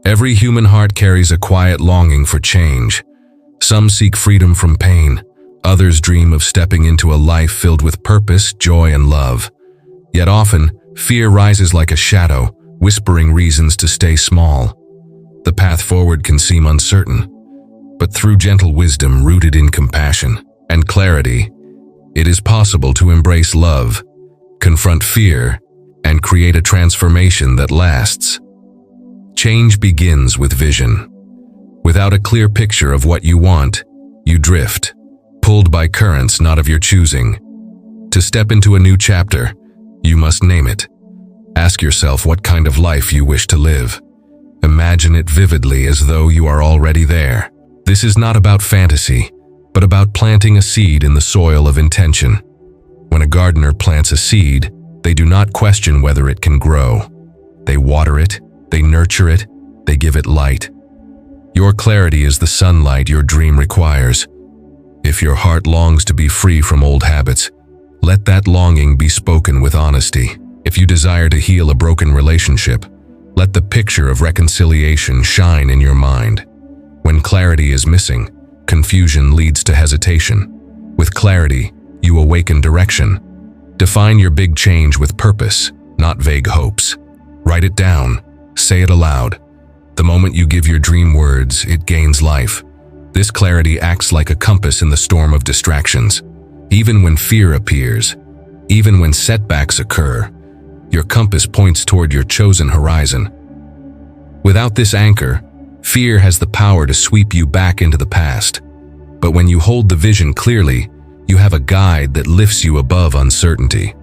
Every human heart carries a quiet longing for change. Some seek freedom from pain. Others dream of stepping into a life filled with purpose, joy, and love. Yet often, fear rises like a shadow, whispering reasons to stay small. The path forward can seem uncertain, but through gentle wisdom rooted in compassion and clarity, it is possible to embrace love, confront fear, and create a transformation that lasts. Change begins with vision. Without a clear picture of what you want, you drift, pulled by currents not of your choosing. To step into a new chapter, you must name it. Ask yourself what kind of life you wish to live. Imagine it vividly as though you are already there. This is not about fantasy, but about planting a seed in the soil of intention. When a gardener plants a seed, they do not question whether it can grow. They water it, they nurture it, they give it light. Your clarity is the sunlight your dream requires. If your heart longs to be free from old habits, let that longing be spoken with honesty. If you desire to heal a broken relationship, let the picture of reconciliation shine in your mind. When clarity is missing, confusion leads to hesitation. With clarity, you awaken direction. Define your big change with purpose, not vague hopes. Write it down. Say it aloud. The moment you give your dream words, it gains life. This clarity acts like a compass in the storm of distractions. Even when fear appears, even when setbacks occur, your compass points toward your chosen horizon. Without this anchor, fear has the power to sweep you back into the past. But when you hold the vision clearly, you have a guide that lifts you above uncertainty.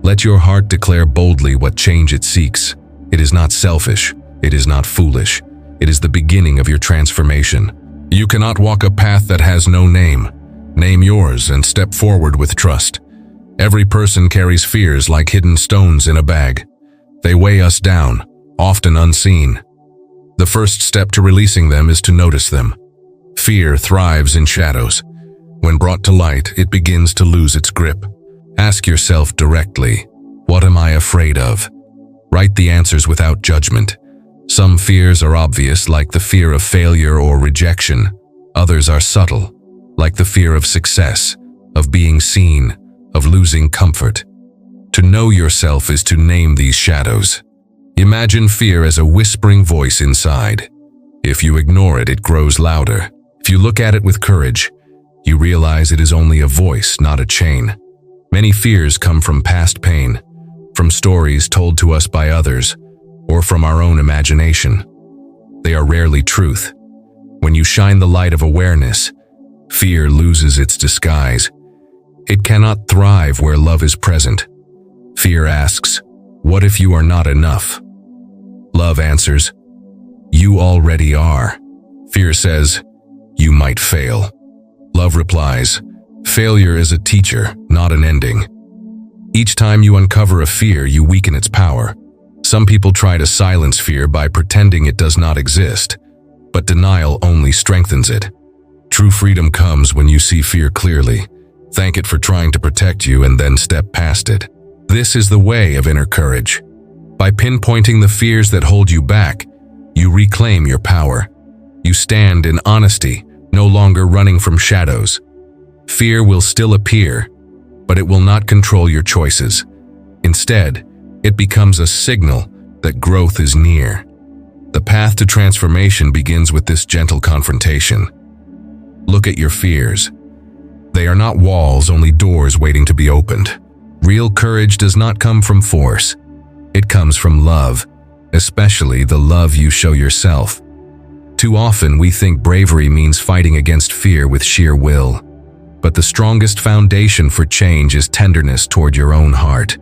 Let your heart declare boldly what change it seeks. It is not selfish. It is not foolish. It is the beginning of your transformation. You cannot walk a path that has no name. Name yours and step forward with trust. Every person carries fears like hidden stones in a bag. They weigh us down, often unseen. The first step to releasing them is to notice them. Fear thrives in shadows. When brought to light, it begins to lose its grip. Ask yourself directly, what am I afraid of? Write the answers without judgment. Some fears are obvious, like the fear of failure or rejection. Others are subtle, like the fear of success, of being seen, of losing comfort. To know yourself is to name these shadows. Imagine fear as a whispering voice inside. If you ignore it, it grows louder. If you look at it with courage, you realize it is only a voice, not a chain. Many fears come from past pain, from stories told to us by others, or from our own imagination. They are rarely truth. When you shine the light of awareness, fear loses its disguise. It cannot thrive where love is present. Fear asks, what if you are not enough? Love answers, you already are. Fear says, you might fail. Love replies, failure is a teacher, not an ending. Each time you uncover a fear, you weaken its power. Some people try to silence fear by pretending it does not exist, but denial only strengthens it. True freedom comes when you see fear clearly, thank it for trying to protect you, and then step past it. This is the way of inner courage. By pinpointing the fears that hold you back, you reclaim your power. You stand in honesty, no longer running from shadows. Fear will still appear, but it will not control your choices. Instead, it becomes a signal that growth is near. The path to transformation begins with this gentle confrontation. Look at your fears. They are not walls, only doors waiting to be opened. Real courage does not come from force. It comes from love, especially the love you show yourself. Too often we think bravery means fighting against fear with sheer will. But the strongest foundation for change is tenderness toward your own heart.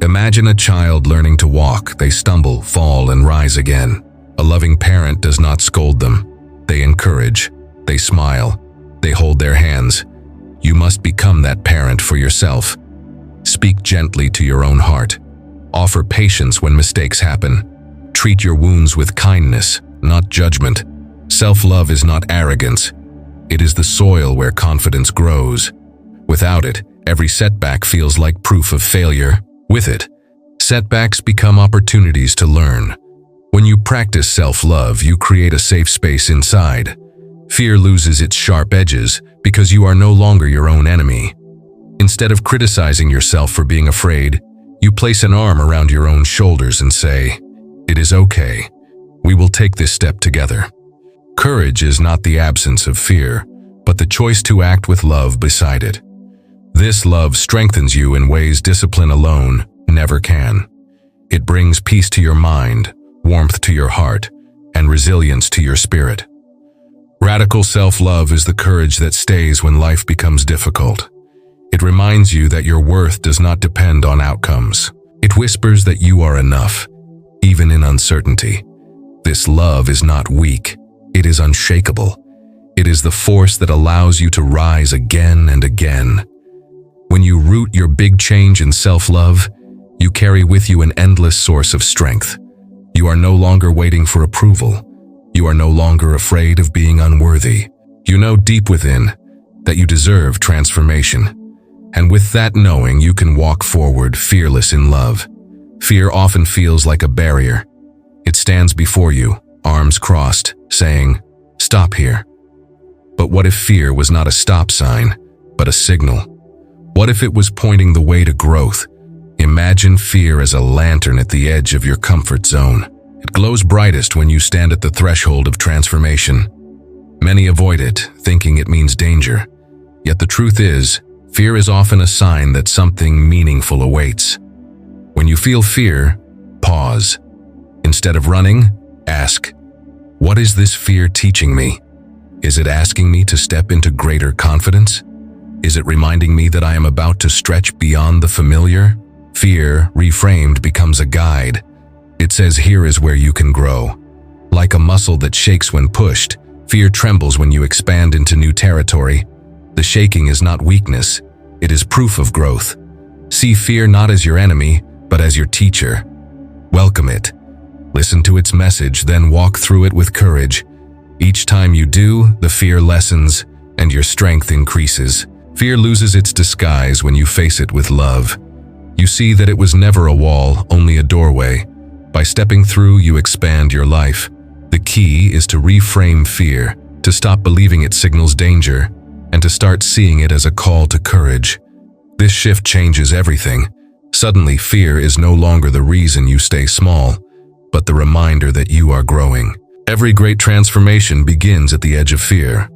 Imagine a child learning to walk. They stumble, fall, and rise again. A loving parent does not scold them. They encourage. They smile. They hold their hands. You must become that parent for yourself. Speak gently to your own heart. Offer patience when mistakes happen. Treat your wounds with kindness, not judgment. Self-love is not arrogance. It is the soil where confidence grows. Without it, every setback feels like proof of failure. With it, setbacks become opportunities to learn. When you practice self-love, you create a safe space inside. Fear loses its sharp edges because you are no longer your own enemy. Instead of criticizing yourself for being afraid, you place an arm around your own shoulders and say, "It is okay. We will take this step together." Courage is not the absence of fear, but the choice to act with love beside it. This love strengthens you in ways discipline alone never can. It brings peace to your mind, warmth to your heart, and resilience to your spirit. Radical self-love is the courage that stays when life becomes difficult. It reminds you that your worth does not depend on outcomes. It whispers that you are enough, even in uncertainty. This love is not weak, it is unshakable. It is the force that allows you to rise again and again. When you root your big change in self-love, you carry with you an endless source of strength. You are no longer waiting for approval. You are no longer afraid of being unworthy. You know deep within that you deserve transformation. And with that knowing, you can walk forward fearless in love. Fear often feels like a barrier. It stands before you, arms crossed, saying, "Stop here." But what if fear was not a stop sign, but a signal? What if it was pointing the way to growth? Imagine fear as a lantern at the edge of your comfort zone. It glows brightest when you stand at the threshold of transformation. Many avoid it, thinking it means danger. Yet the truth is, fear is often a sign that something meaningful awaits. When you feel fear, pause. Instead of running, ask, "What is this fear teaching me? Is it asking me to step into greater confidence? Is it reminding me that I am about to stretch beyond the familiar?" Fear, reframed, becomes a guide. It says, "Here is where you can grow." Like a muscle that shakes when pushed, fear trembles when you expand into new territory. The shaking is not weakness, it is proof of growth. See fear not as your enemy, but as your teacher. Welcome it. Listen to its message, then walk through it with courage. Each time you do, the fear lessens and your strength increases. Fear loses its disguise when you face it with love. You see that it was never a wall, only a doorway. By stepping through, you expand your life. The key is to reframe fear, to stop believing it signals danger, and to start seeing it as a call to courage. This shift changes everything. Suddenly, fear is no longer the reason you stay small, but the reminder that you are growing. Every great transformation begins at the edge of fear.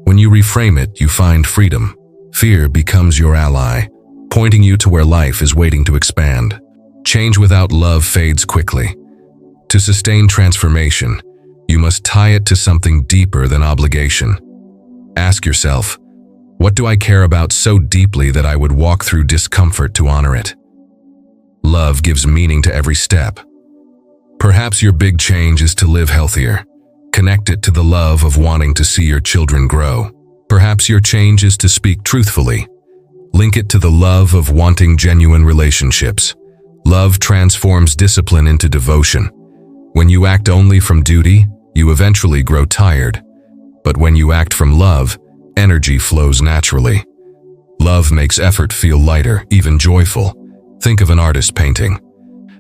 When you reframe it, you find freedom. Fear becomes your ally, pointing you to where life is waiting to expand. Change without love fades quickly. To sustain transformation, you must tie it to something deeper than obligation. Ask yourself, what do I care about so deeply that I would walk through discomfort to honor it? Love gives meaning to every step. Perhaps your big change is to live healthier. Connect it to the love of wanting to see your children grow. Perhaps your change is to speak truthfully. Link it to the love of wanting genuine relationships. Love transforms discipline into devotion. When you act only from duty, you eventually grow tired. But when you act from love, energy flows naturally. Love makes effort feel lighter, even joyful. Think of an artist painting.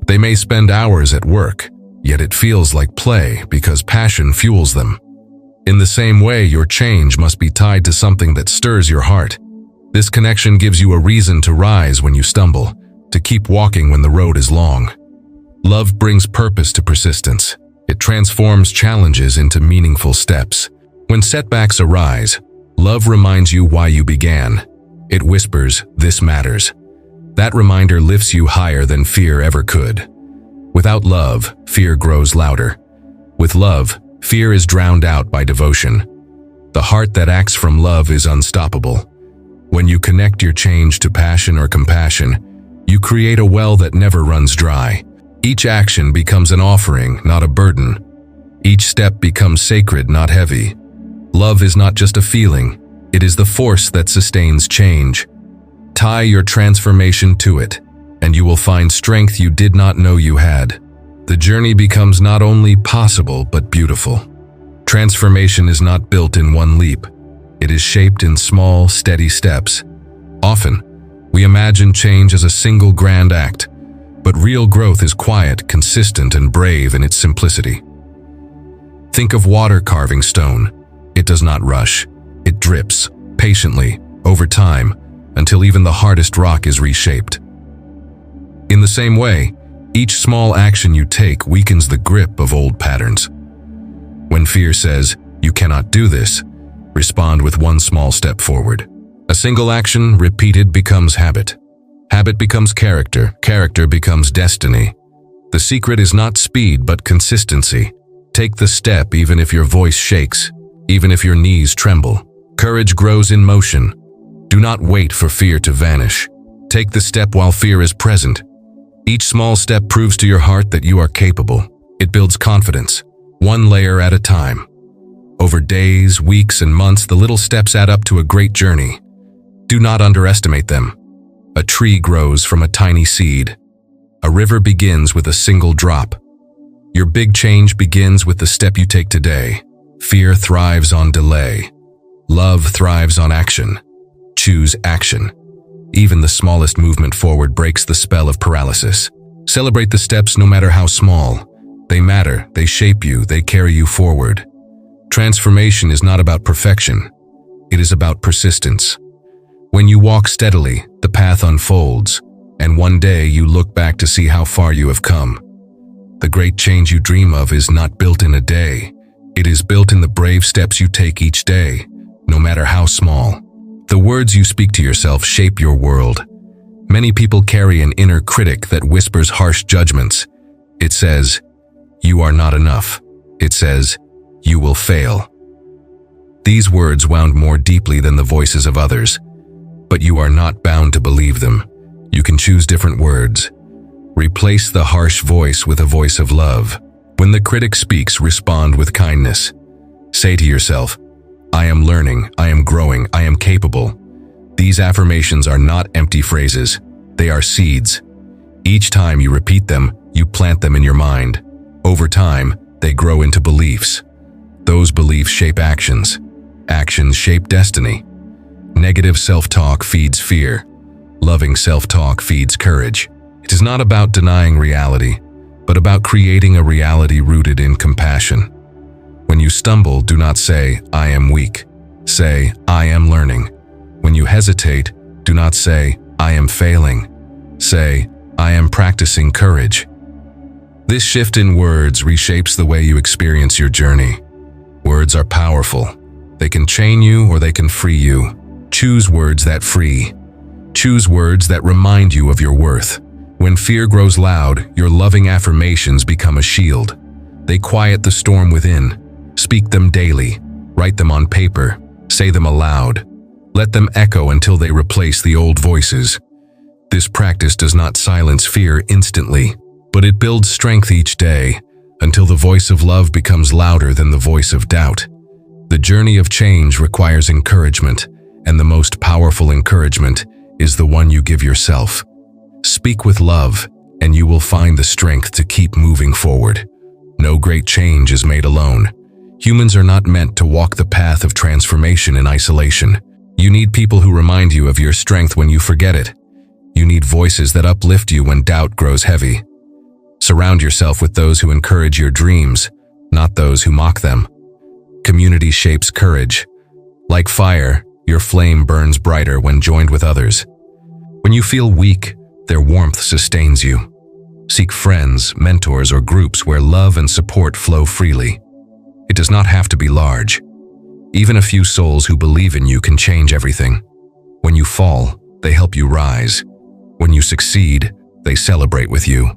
They may spend hours at work, yet it feels like play because passion fuels them. In the same way, your change must be tied to something that stirs your heart. This connection gives you a reason to rise when you stumble, to keep walking when the road is long. Love brings purpose to persistence. It transforms challenges into meaningful steps. When setbacks arise, love reminds you why you began. It whispers, "This matters." That reminder lifts you higher than fear ever could. Without love, fear grows louder. With love, fear is drowned out by devotion. The heart that acts from love is unstoppable. When you connect your change to passion or compassion, you create a well that never runs dry. Each action becomes an offering, not a burden. Each step becomes sacred, not heavy. Love is not just a feeling, it is the force that sustains change. Tie your transformation to it, and you will find strength you did not know you had. The journey becomes not only possible, but beautiful. Transformation is not built in one leap. It is shaped in small, steady steps. Often, we imagine change as a single grand act, But real growth is quiet, consistent, and brave in its simplicity. Think of water carving stone. It does not rush. It drips, patiently, over time, until even the hardest rock is reshaped. In the same way, each small action you take weakens the grip of old patterns. When fear says, "You cannot do this," respond with one small step forward. A single action, repeated, becomes habit. Habit becomes character. Character becomes destiny. The secret is not speed, but consistency. Take the step even if your voice shakes, even if your knees tremble. Courage grows in motion. Do not wait for fear to vanish. Take the step while fear is present. Each small step proves to your heart that you are capable. It builds confidence, one layer at a time. Over days, weeks, and months, the little steps add up to a great journey. Do not underestimate them. A tree grows from a tiny seed. A river begins with a single drop. Your big change begins with the step you take today. Fear thrives on delay. Love thrives on action. Choose action. Even the smallest movement forward breaks the spell of paralysis. Celebrate the steps no matter how small. They matter, they shape you, they carry you forward. Transformation is not about perfection. It is about persistence. When you walk steadily, the path unfolds, and one day you look back to see how far you have come. The great change you dream of is not built in a day. It is built in the brave steps you take each day, no matter how small. The words you speak to yourself shape your world. Many people carry an inner critic that whispers harsh judgments. It says, "You are not enough." It says, "You will fail." These words wound more deeply than the voices of others. But you are not bound to believe them. You can choose different words. Replace the harsh voice with a voice of love. When the critic speaks, respond with kindness. Say to yourself, "I am learning, I am growing, I am capable." These affirmations are not empty phrases. They are seeds. Each time you repeat them, you plant them in your mind. Over time, they grow into beliefs. Those beliefs shape actions. Actions shape destiny. Negative self-talk feeds fear. Loving self-talk feeds courage. It is not about denying reality, but about creating a reality rooted in compassion. When you stumble, do not say, "I am weak." Say, "I am learning." When you hesitate, do not say, "I am failing." Say, "I am practicing courage." This shift in words reshapes the way you experience your journey. Words are powerful. They can chain you or they can free you. Choose words that free. Choose words that remind you of your worth. When fear grows loud, your loving affirmations become a shield. They quiet the storm within. Speak them daily. Write them on paper. Say them aloud. Let them echo until they replace the old voices. This practice does not silence fear instantly, but it builds strength each day until the voice of love becomes louder than the voice of doubt. The journey of change requires encouragement, and the most powerful encouragement is the one you give yourself. Speak with love, and you will find the strength to keep moving forward. No great change is made alone. Humans are not meant to walk the path of transformation in isolation. You need people who remind you of your strength when you forget it. You need voices that uplift you when doubt grows heavy. Surround yourself with those who encourage your dreams, not those who mock them. Community shapes courage. Like fire, your flame burns brighter when joined with others. When you feel weak, their warmth sustains you. Seek friends, mentors, or groups where love and support flow freely. It does not have to be large. Even a few souls who believe in you can change everything. When you fall, they help you rise. When you succeed, they celebrate with you.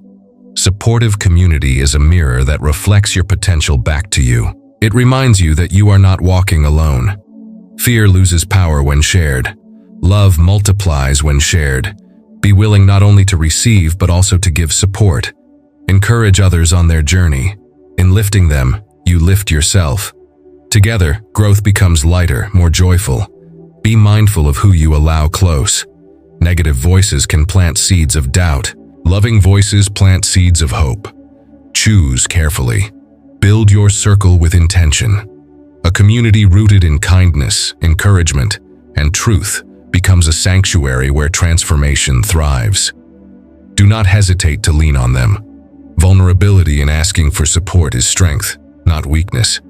Supportive community is a mirror that reflects your potential back to you. It reminds you that you are not walking alone. Fear loses power when shared. Love multiplies when shared. Be willing not only to receive but also to give support. Encourage others on their journey. In lifting them, you lift yourself. Together, growth becomes lighter, more joyful. Be mindful of who you allow close. Negative voices can plant seeds of doubt. Loving voices plant seeds of hope. Choose carefully. Build your circle with intention. A community rooted in kindness, encouragement, and truth becomes a sanctuary where transformation thrives. Do not hesitate to lean on them. Vulnerability in asking for support is strength, not weakness.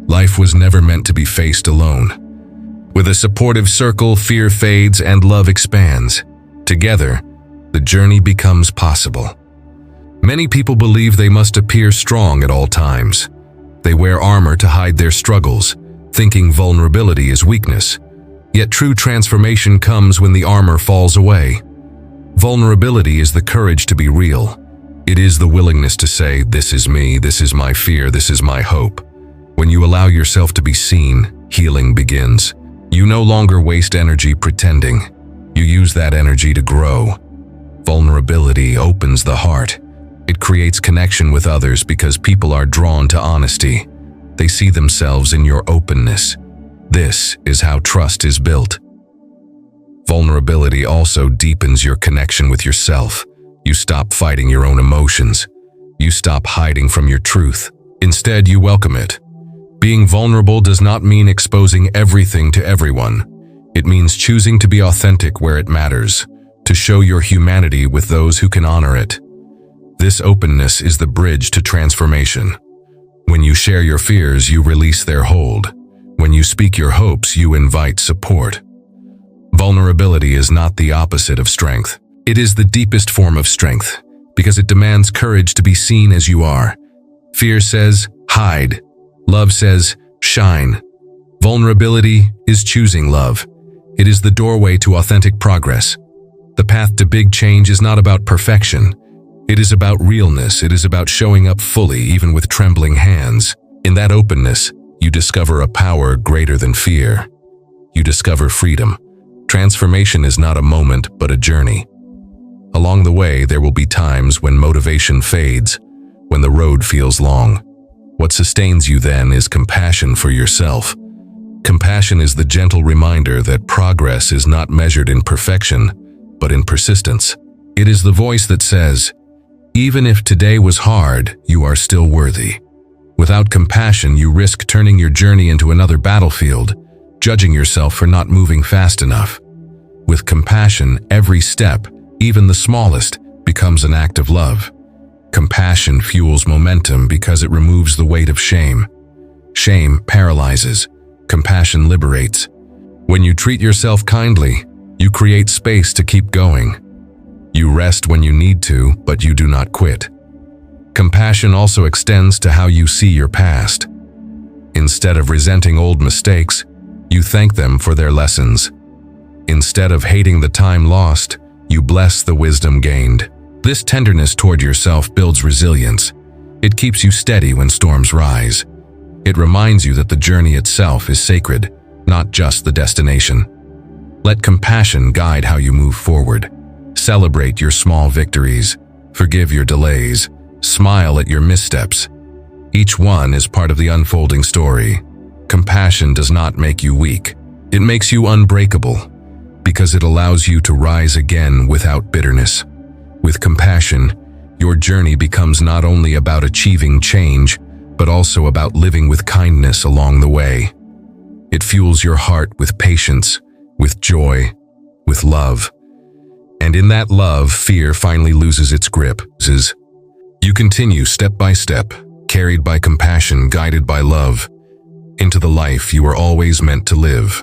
Life was never meant to be faced alone. With a supportive circle, fear fades and love expands. Together, the journey becomes possible. Many people believe they must appear strong at all times. They wear armor to hide their struggles, thinking vulnerability is weakness. Yet true transformation comes when the armor falls away. Vulnerability is the courage to be real. It is the willingness to say, "This is me, this is my fear, this is my hope." When you allow yourself to be seen, healing begins. You no longer waste energy pretending. You use that energy to grow. Vulnerability opens the heart. It creates connection with others because people are drawn to honesty. They see themselves in your openness. This is how trust is built. Vulnerability also deepens your connection with yourself. You stop fighting your own emotions. You stop hiding from your truth. Instead, you welcome it. Being vulnerable does not mean exposing everything to everyone. It means choosing to be authentic where it matters, to show your humanity with those who can honor it. This openness is the bridge to transformation. When you share your fears, you release their hold. When you speak your hopes, you invite support. Vulnerability is not the opposite of strength. It is the deepest form of strength, because it demands courage to be seen as you are. Fear says, hide. Love says, shine. Vulnerability is choosing love. It is the doorway to authentic progress. The path to big change is not about perfection. It is about realness. It is about showing up fully, even with trembling hands. In that openness, you discover a power greater than fear. You discover freedom. Transformation is not a moment, but a journey. Along the way, there will be times when motivation fades, when the road feels long. What sustains you then is compassion for yourself. Compassion is the gentle reminder that progress is not measured in perfection, but in persistence. It is the voice that says, even if today was hard, you are still worthy. Without compassion, you risk turning your journey into another battlefield, judging yourself for not moving fast enough. With compassion, every step, even the smallest, becomes an act of love. Compassion fuels momentum because it removes the weight of shame. Shame paralyzes. Compassion liberates. When you treat yourself kindly, you create space to keep going. You rest when you need to, but you do not quit. Compassion also extends to how you see your past. Instead of resenting old mistakes, you thank them for their lessons. Instead of hating the time lost, you bless the wisdom gained. This tenderness toward yourself builds resilience. It keeps you steady when storms rise. It reminds you that the journey itself is sacred, not just the destination. Let compassion guide how you move forward. Celebrate your small victories. Forgive your delays. Smile at your missteps. Each one is part of the unfolding story. Compassion does not make you weak. It makes you unbreakable, because it allows you to rise again without bitterness. With compassion, your journey becomes not only about achieving change, but also about living with kindness along the way. It fuels your heart with patience, with joy, with love. And in that love, fear finally loses its grip. You continue step by step, carried by compassion, guided by love, into the life you were always meant to live.